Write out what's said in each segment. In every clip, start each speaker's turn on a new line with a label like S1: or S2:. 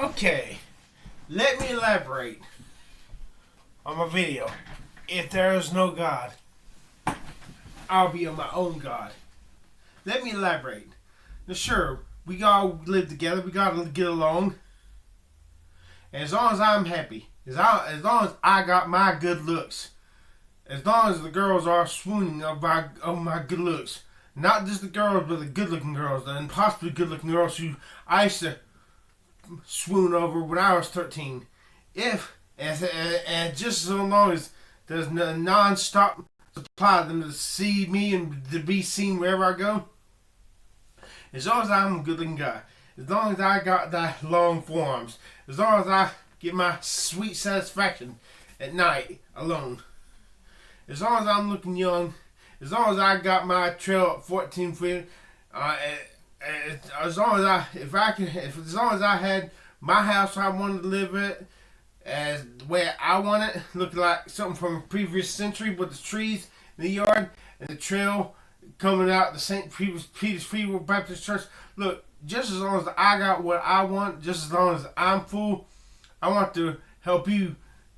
S1: Okay, let me elaborate on my video. If there is no God, I'll be my own God. Let me elaborate. Now, sure, we gotta live together. We gotta get along. And as long as I'm happy, as long as I got my good looks, as long as the girls are swooning of my good looks, not just the girls, but the good-looking girls, the impossibly good-looking girls who I used to swoon over when I was 13. And just so long as there's a non-stop supply of them to see me and to be seen wherever I go, as long as I'm a good-looking guy, as long as I got that long forearms, as long as I get my sweet satisfaction at night alone, as long as I'm looking young, as long as I got my trail at 14 feet, as long as I had my house I wanted to live in, as the way I want it, looking like something from a previous century with the trees in the yard and the trail coming out the St. Peter's Free Baptist Church. Look, just as long as I got what I want, just as long as I'm full, I want to help you.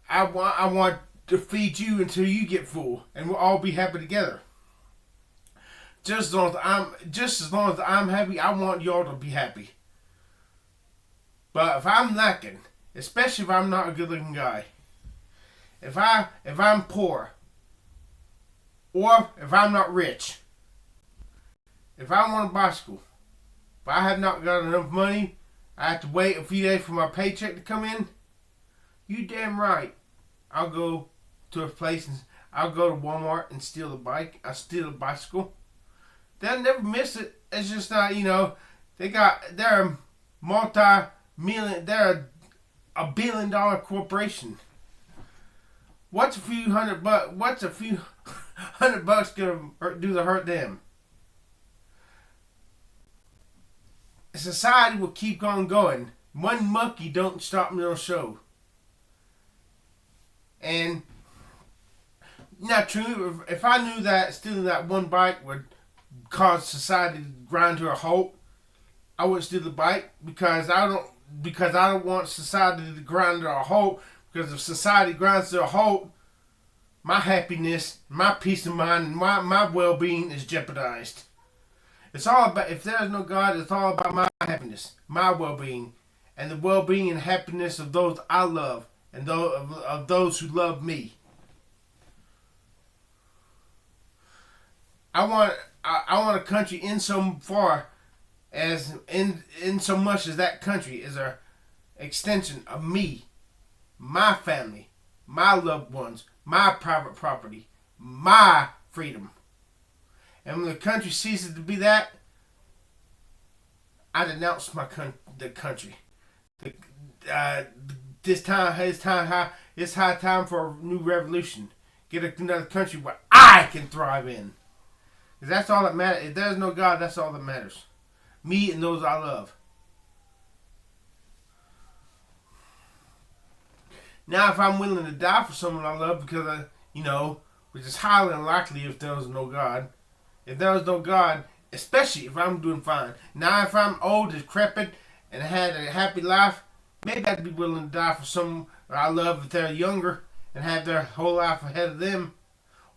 S1: I want to feed you until you get full, and we'll all be happy together. Just as long as I'm happy, I want y'all to be happy. But if I'm lacking, especially if I'm not a good-looking guy, if I'm poor, or if I'm not rich, if I want a bicycle, if I have not got enough money, I have to wait a few days for my paycheck to come in, you damn right, I'll go to a place and I'll go to Walmart and steal a bike. I'll steal a bicycle. They'll never miss it. It's just not, they're a multi-million, they're a $1 billion corporation. What's a few hundred bucks gonna do to hurt them? Society will keep on going. One monkey don't stop no show. And not true. If I knew that stealing that one bike would cause society to grind to a halt, I wouldn't steal the bike because I don't want society to grind to a halt. Because if society grinds to a halt, my happiness, my peace of mind, and my well-being is jeopardized. It's all about, if there's no God, it's all about my happiness, my well-being, and the well-being and happiness of those I love and of those who love me. I want a country insofar as in so much as that country is a extension of me, my family, my loved ones, my private property, my freedom. And when the country ceases to be that, I denounce the country. It's high time for a new revolution. Get another country where I can thrive in. Because that's all that matters. If there's no God, that's all that matters. Me and those I love. Now, if I'm willing to die for someone I love because, which is highly unlikely if there was no God. If there was no God, especially if I'm doing fine. Now, if I'm old, decrepit, and had a happy life, maybe I'd be willing to die for someone I love if they're younger and have their whole life ahead of them.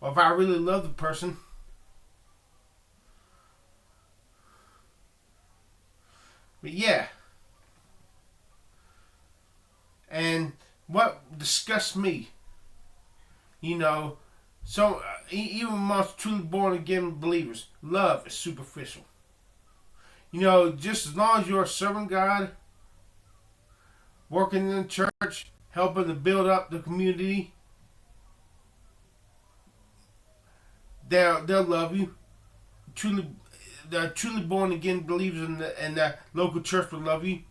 S1: Or if I really love the person. But yeah. And what disgusts me, so even amongst truly born again believers, love is superficial. Just as long as you're serving God, working in the church, helping to build up the community, they'll love you. The truly born again believers in the local church will love you.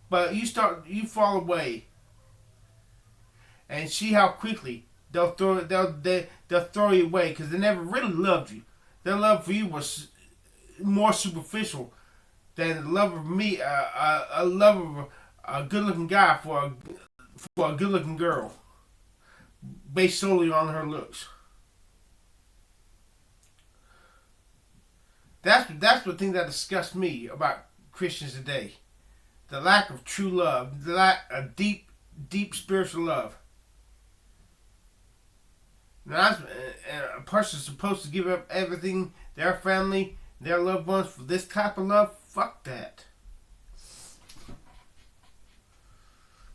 S1: But you fall away, and see how quickly they'll throw you away because they never really loved you. Their love for you was more superficial than the love of me, a love of a good-looking guy for a good-looking girl, based solely on her looks. That's the thing that disgusts me about Christians today. the lack of true love, the lack of deep spiritual love. Now, a person's supposed to give up everything, their family, their loved ones, for this type of love. Fuck that.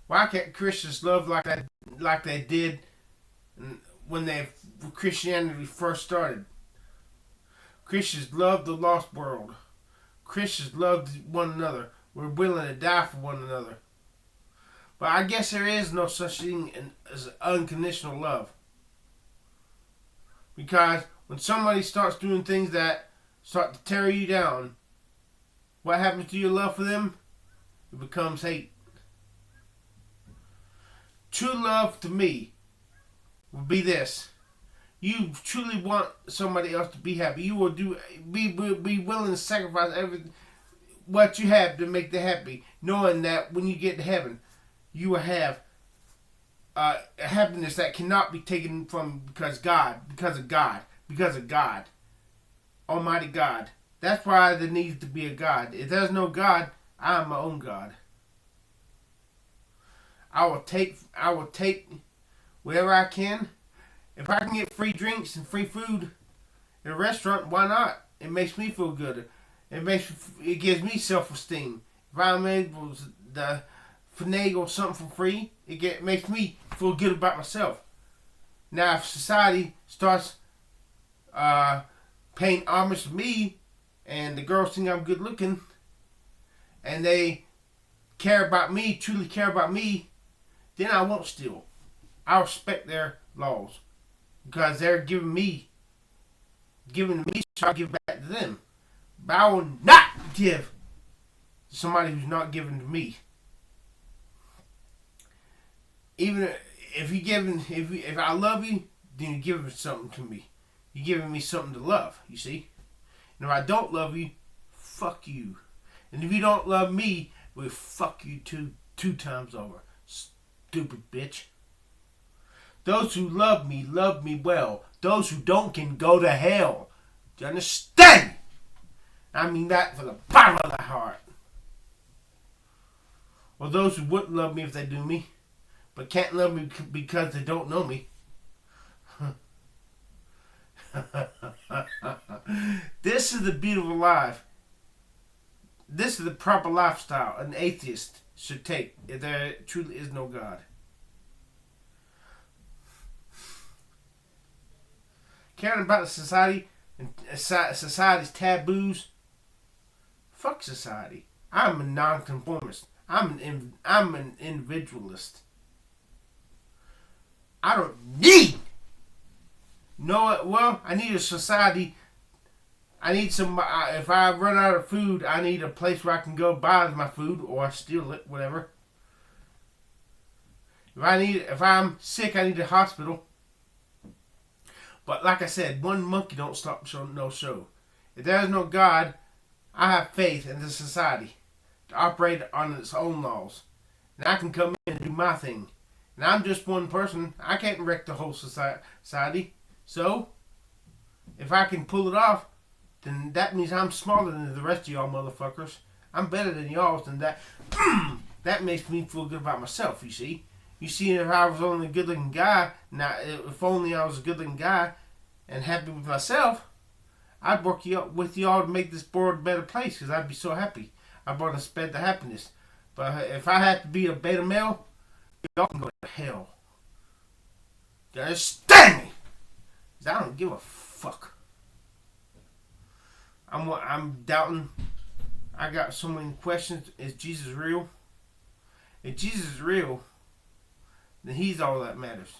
S1: Why can't Christians love like that, like they did when Christianity first started? Christians loved the lost world. Christians loved one another. We're willing to die for one another. But I guess there is no such thing as unconditional love. Because when somebody starts doing things that start to tear you down, what happens to your love for them? It becomes hate. True love to me would be this. You truly want somebody else to be happy. You will be willing to sacrifice everything, what you have, to make them happy, knowing that when you get to heaven, you will have a happiness that cannot be taken from because of God, Almighty God. That's why there needs to be a God. If there's no God, I am my own God. I will take whatever I can. If I can get free drinks and free food in a restaurant, why not? It makes me feel good. It gives me self-esteem. If I'm able to finagle something for free, it makes me feel good about myself. Now, if society starts paying homage to me, and the girls think I'm good looking, and they care about me, truly care about me, then I won't steal. I respect their laws because they're giving to me, so I give back to them. But I will not give to somebody who's not giving to me. Even if I love you, then you're giving something to me. You're giving me something to love. You see. And if I don't love you, fuck you. And if you don't love me, well, fuck you two times over. Stupid bitch. Those who love me well. Those who don't can go to hell. Do you understand? I mean that from the bottom of the heart. Or those who wouldn't love me if they knew me, but can't love me because they don't know me. This is the beautiful life. This is the proper lifestyle an atheist should take if there truly is no God. Caring about the society and society's taboos. Fuck society. I'm a nonconformist. I'm an individualist. I don't need. I need a society. I need some. If I run out of food, I need a place where I can go buy my food or steal it, whatever. If I'm sick, I need a hospital. But like I said, one monkey don't stop no show. If there is no God, I have faith in the society to operate on its own laws, and I can come in and do my thing. And I'm just one person. I can't wreck the whole society. So, if I can pull it off, then that means I'm smaller than the rest of y'all motherfuckers. I'm better than y'all, than that. That makes me feel good about myself, you see. You see, if I was only a good-looking guy, if only I was a good-looking guy and happy with myself, I'd work with y'all to make this world a better place because I'd be so happy. I'd want to spread the happiness. But if I had to be a beta male, y'all can go to hell. You understand me? Because I don't give a fuck. I'm doubting. I got so many questions. Is Jesus real? If Jesus is real, then he's all that matters.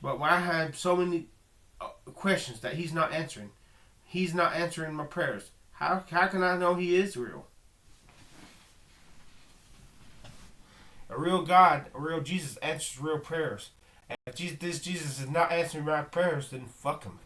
S1: But when I have so many questions that he's not answering my prayers, how can I know he is real? A real God, a real Jesus answers real prayers. And if this Jesus is not answering my prayers, then fuck him.